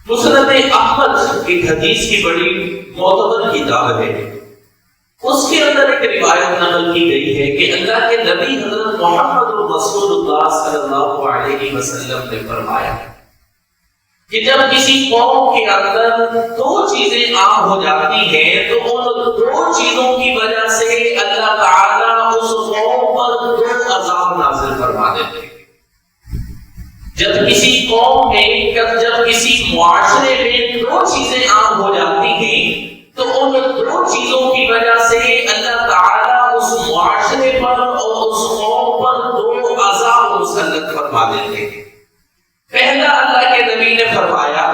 مسند احمد ایک حدیث کی بڑی معتبر کتاب ہے، اس کے اندر ایک روایت نقل کی گئی ہے کہ اللہ کے نبی حضرت محمد رسول اللہ صلی اللہ علیہ وسلم نے فرمایا کہ جب کسی قوم کے اندر دو چیزیں عام ہو جاتی ہیں تو ان دو چیزوں کی وجہ سے اللہ تعالیٰ اس قوم پر دو عذاب نازل فرما دیتے ہیں۔ جب کسی قوم میں، جب کسی معاشرے میں دو چیزیں عام ہو جاتی ہیں تو ان دو چیزوں کی وجہ سے اللہ تعالیٰ اس معاشرے پر اور اس قوم پر دو عذاب مسلط فرما دیتے ہیں۔ پہلا، اللہ کے نبی نے فرمایا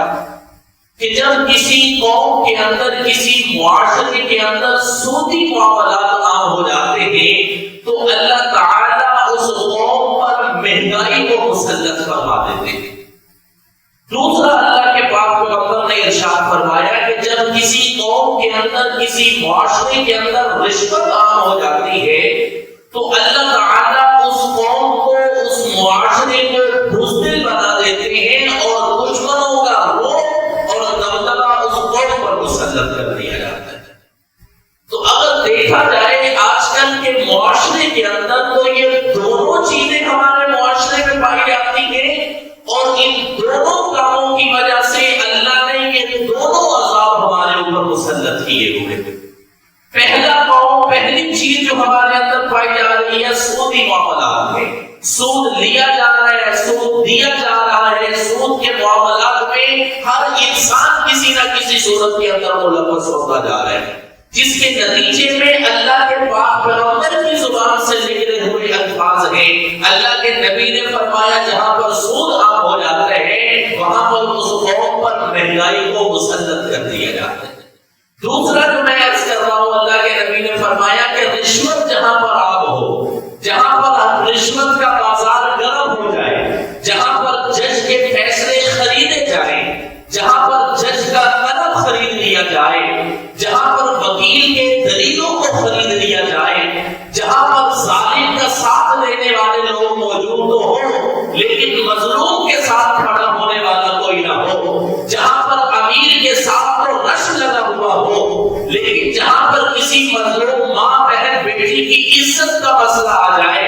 کہ جب کسی قوم کے اندر، کسی معاشرے کے اندر سودی معاملات عام ہو جاتے ہیں تو اللہ تعالیٰ اس قوم پر مہنگائی کو مسلط فرما دیتے ہیں۔ دوسرا، اللہ کے پاک پیغمبر نے ارشاد فرمایا کہ جب کسی قوم کے اندر، کسی معاشرے کے اندر رشوت عام ہو جاتی ہے تو اللہ تعالیٰ اس قوم کو، اس معاشرے کو بزدل بنا دیتے ہیں اور دشمنوں کا رعب اور دبدبہ اس قوم پر مسلط کر دیا جاتا ہے۔ تو اگر دیکھا جائے آج کل کے معاشرے کے اندر تو یہ دونوں چیزیں ہمارے معاشرے میں پائی جاتی ہیں، اور ان دونوں کاموں کی وجہ سے اللہ نے یہ دونوں عذاب ہمارے اوپر مسلط کیے ہوئے ہیں۔ پہلا کام، پہلی چیز جو ہمارے اندر پائی جا رہی ہے سودی معاملات ہے۔ سود لیا جا رہا ہے، سود دیا جا رہا ہے، سود کے معاملات میں ہر انسان کسی نہ کسی صورت کے اندر ملوث ہوتا جا رہا ہے، جس کے نتیجے میں اللہ کے پاک پیغمبر کی زبان سے نکلے ہوئے الفاظ ہیں۔ اللہ کے نبی نے فرمایا جہاں پر سود عام ہو جاتا ہے وہاں پر اس قوم پر مہنگائی کو مسلط کر دیا جاتا ہے۔ دوسرا جو میں عرض کر رہا ہوں، اللہ کے نبی نے فرمایا کہ رشوت جہاں پر عام ہو، جہاں پر رشوت کا بازار گرم ہو جائے، جہاں پر جج کے فیصلے خریدے جائیں، جہاں پر جج کا طلب خرید لیا جائے، جہاں پر وکیل کے دلیلوں کو خرید لیا جائے، جہاں پر ظالم کا ساتھ لینے والے لوگ موجود تو ہوں لیکن مظلوم کے ساتھ کھڑا ہونے والا کوئی نہ ہو، جہاں پر امیر کے ساتھ تو رش لگا ہوا ہو لیکن جہاں پر کسی مظلوم ماں بہن بیٹی کی عزت کا مسئلہ آ جائے